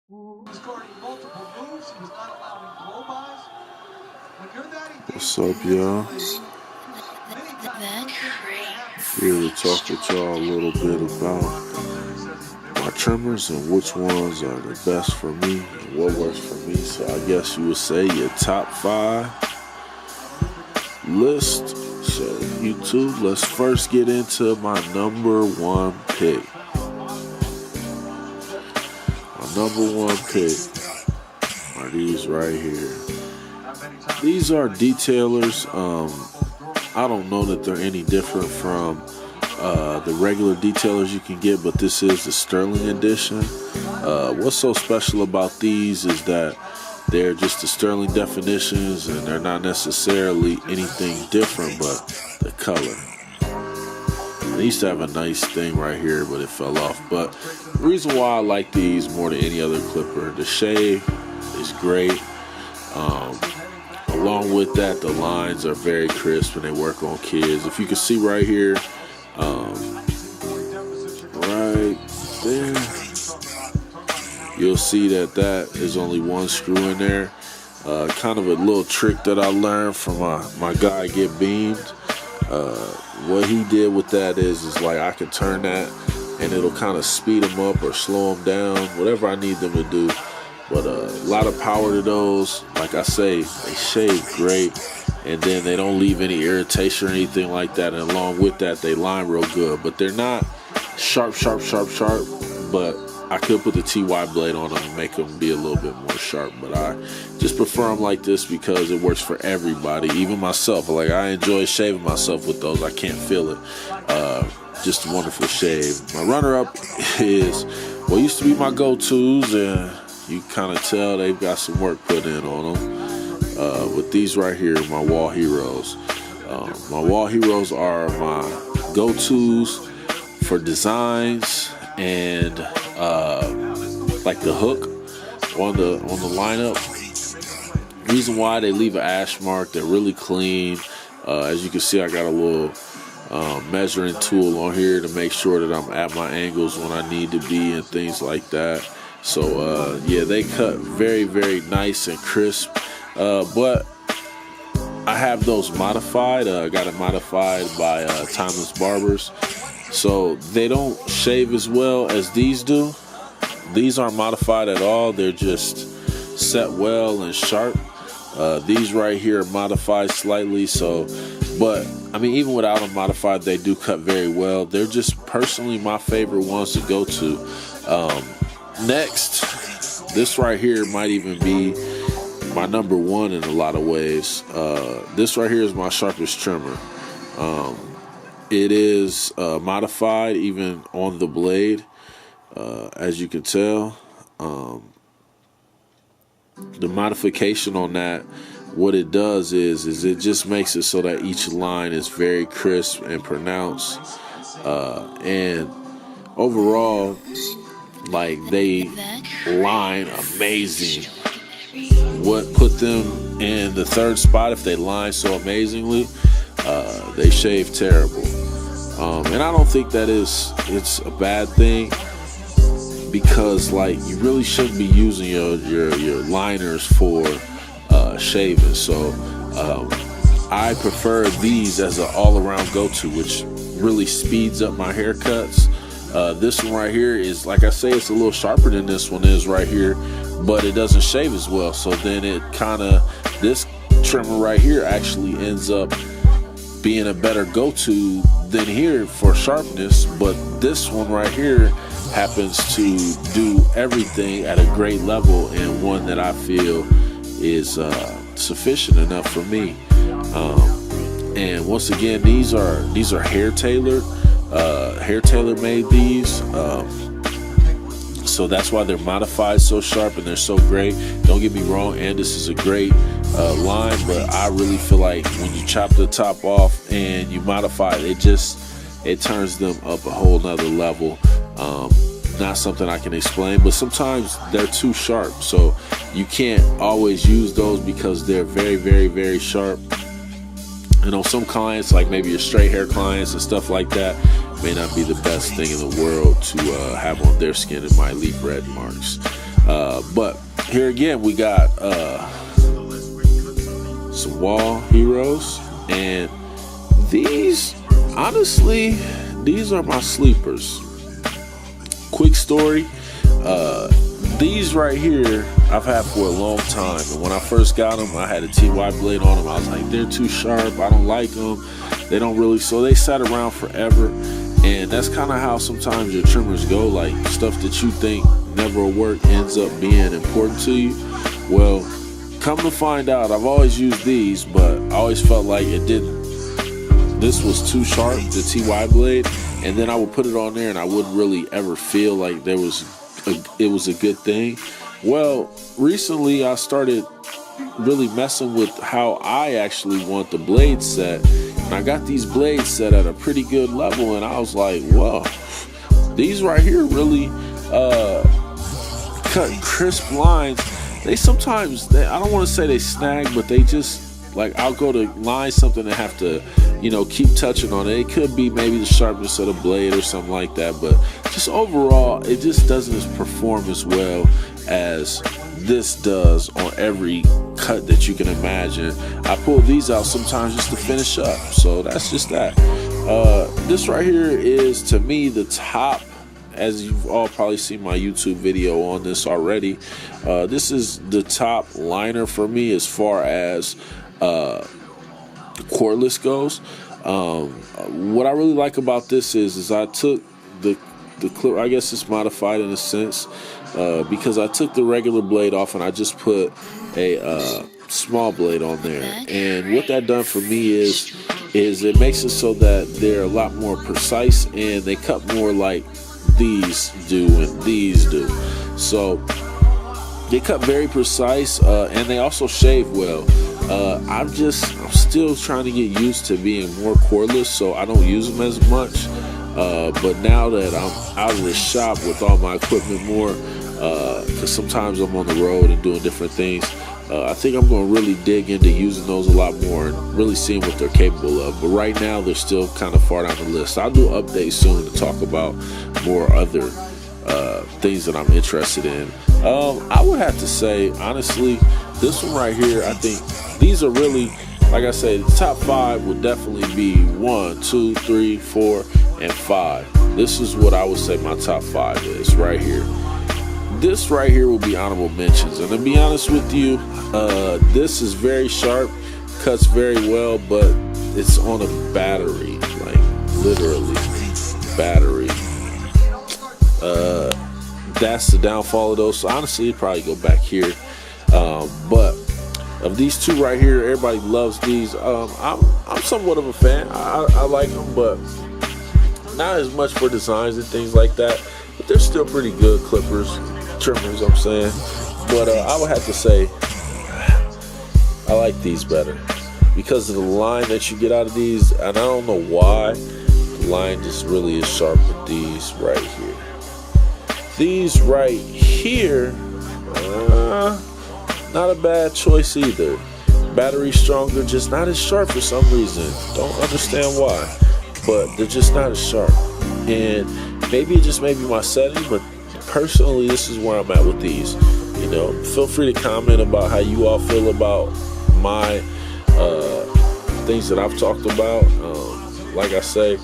What's up, y'all? Here to talk with y'all a little bit about my trimmers and which ones are the best for me and what works for me. So I guess you would say your top 5 list. So YouTube, let's first get into my number 1 pick. My number 1 pick are these right here. These are detailers. I don't know that they're any different from the regular detailers you can get, but this is the Sterling edition. What's so special about these is that they're just the Sterling definitions, and they're not necessarily anything different but the color. I used to have a nice thing right here, but it fell off. But the reason why I like these more than any other clipper, the shave is great. Along with that, the lines are very crisp and they work on kids. If you can see right here, right there, you'll see that is only one screw in there. Kind of a little trick that I learned from my guy Get Beamed. What he did with that is like I can turn that and it'll kind of speed them up or slow them down, whatever I need them to do. But a lot of power to those. Like I say, they shave great, and then they don't leave any irritation or anything like that. And along with that, they line real good. But they're not sharp. But I could put the TY blade on them and make them be a little bit more sharp. But I just prefer them like this because it works for everybody, even myself. Like I enjoy shaving myself with those. I can't feel it. Just a wonderful shave. My runner-up is what used to be my go-tos, and you kind of tell they've got some work put in on them. With these right here, my Wall Heroes. My Wall Heroes are my go-tos for designs and like the hook on the lineup. Reason why they leave an ash mark, they're really clean. As you can see, I got a little measuring tool on here to make sure that I'm at my angles when I need to be and things like that. So yeah, they cut very, very nice and crisp. But I have those modified. I got it modified by Timeless Barbers. So they don't shave as well as these do. These aren't modified at all. They're just set well and sharp. These right here are modified slightly. So, but I mean, even without them modified, they do cut very well. They're just personally my favorite ones to go to. Next, this right here might even be my number 1 in a lot of ways. This right here is my sharpest trimmer. It is modified even on the blade, as you can tell. The modification on that, what it does is it just makes it so that each line is very crisp and pronounced. And overall, like they line amazing. What put them in the 3rd spot if they line so amazingly? They shave terrible. And I don't think that it's a bad thing, because like you really shouldn't be using your liners for shaving. So I prefer these as an all-around go-to, which really speeds up my haircuts. This one right here is, like I say, it's a little sharper than this one is right here, but it doesn't shave as well. So then it kind of, this trimmer right here actually ends up being a better go-to than here for sharpness. But this one right here happens to do everything at a great level, and one that I feel is sufficient enough for me. And once again, these are hair tailored. Hair Tailor made these, so that's why they're modified so sharp and they're so great. Don't get me wrong, and this is a great line, but I really feel like when you chop the top off and you modify it, it turns them up a whole nother level. Not something I can explain, but sometimes they're too sharp, so you can't always use those because they're very, very, very sharp. And on some clients, like maybe your straight hair clients and stuff like that, may not be the best thing in the world to have on their skin. It might leave red marks. But here again, we got some wall heroes, and these, honestly, these are my sleepers. Quick story, these right here I've had for a long time, and when I first got them, I had a TY blade on them. I was like, they're too sharp, I don't like them, they don't really, so they sat around forever. And that's kind of how sometimes your trimmers go, like stuff that you think never will work ends up being important to you. Well, come to find out, I've always used these, but I always felt like this was too sharp, the TY blade, and then I would put it on there and I wouldn't really ever feel like it was a good thing. Well, recently I started really messing with how I actually want the blade set, and I got these blades set at a pretty good level, and I was like, whoa, these right here really cut crisp lines. They sometimes, I don't want to say they snag, but they just, like, I'll go to line something and have to, keep touching on it. It could be maybe the sharpness of the blade or something like that, but just overall, it just doesn't perform as well as this does on every cut that you can imagine. I pull these out sometimes just to finish up, so that's just that. This right here is, to me, the top, as you've all probably seen my YouTube video on this already. This is the top liner for me as far as cordless goes. What I really like about this is I took the clip, I guess it's modified in a sense, because I took the regular blade off and I just put a small blade on there. And what that done for me is it makes it so that they're a lot more precise, and they cut more like these do and these do. So they cut very precise, and they also shave well. I'm still trying to get used to being more cordless, so I don't use them as much. But now that I'm out of the shop with all my equipment more, because sometimes I'm on the road and doing different things, I think I'm going to really dig into using those a lot more and really seeing what they're capable of. But right now, they're still kind of far down the list. I'll do updates soon to talk about more other things that I'm interested in. I would have to say, honestly, this one right here, I think these are really, like I said, the top 5 would definitely be 1, 2, 3, 4, and 5. This is what I would say my top 5 is right here. This right here will be honorable mentions, and to be honest with you, this is very sharp, cuts very well, but it's on a battery, like literally battery. That's the downfall of those. So honestly, it'd probably go back here. But of these two right here, everybody loves these. I'm somewhat of a fan. I like them, but not as much for designs and things like that. But they're still pretty good trimmers, I'm saying. But I would have to say I like these better because of the line that you get out of these, and I don't know why the line just really is sharp with these right here. These right here, not a bad choice either. Battery stronger, just not as sharp for some reason. Don't understand why, but they're just not as sharp. And maybe it just may be my setting, but personally, this is where I'm at with these. Feel free to comment about how you all feel about my things that I've talked about. Like I say,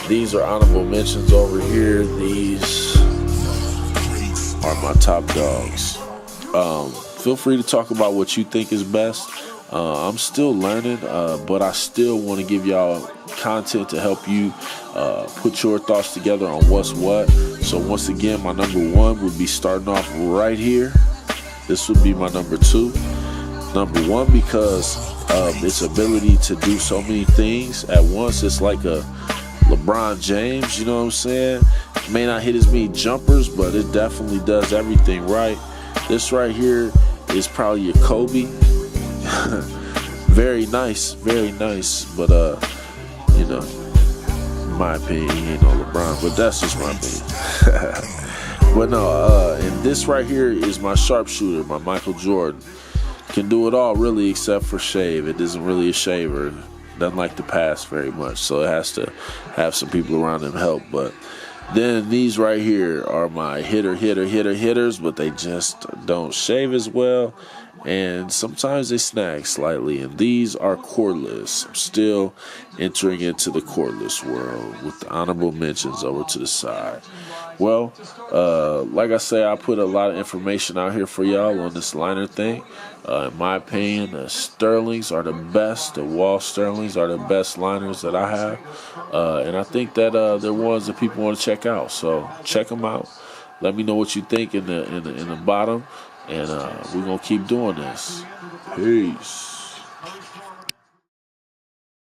these are honorable mentions over here. These are my top dogs. Feel free to talk about what you think is best. I'm still learning, but I still want to give y'all content to help you put your thoughts together on what's what. So once again, my number 1 would be starting off right here. This would be my number 2. Number 1, because of its ability to do so many things at once. It's like a LeBron James, you know what I'm saying? It may not hit as many jumpers, but it definitely does everything right. This right here is probably your Kobe. Very nice, but in my opinion, he ain't no LeBron, but that's just my opinion. But no, and this right here is my sharpshooter, my Michael Jordan. Can do it all really except for shave. It isn't really a shaver. Doesn't like to pass very much, so it has to have some people around him help. But Then these right here are my hitters, but they just don't shave as well. And sometimes they snag slightly. And these are cordless. I'm still entering into the cordless world with the honorable mentions over to the side. Well, like I say, I put a lot of information out here for y'all on this liner thing. In my opinion, the Sterlings are the best. The Wall Sterlings are the best liners that I have. And I think that they're ones that people want to check out. So check them out. Let me know what you think in the bottom. And we're going to keep doing this. Peace.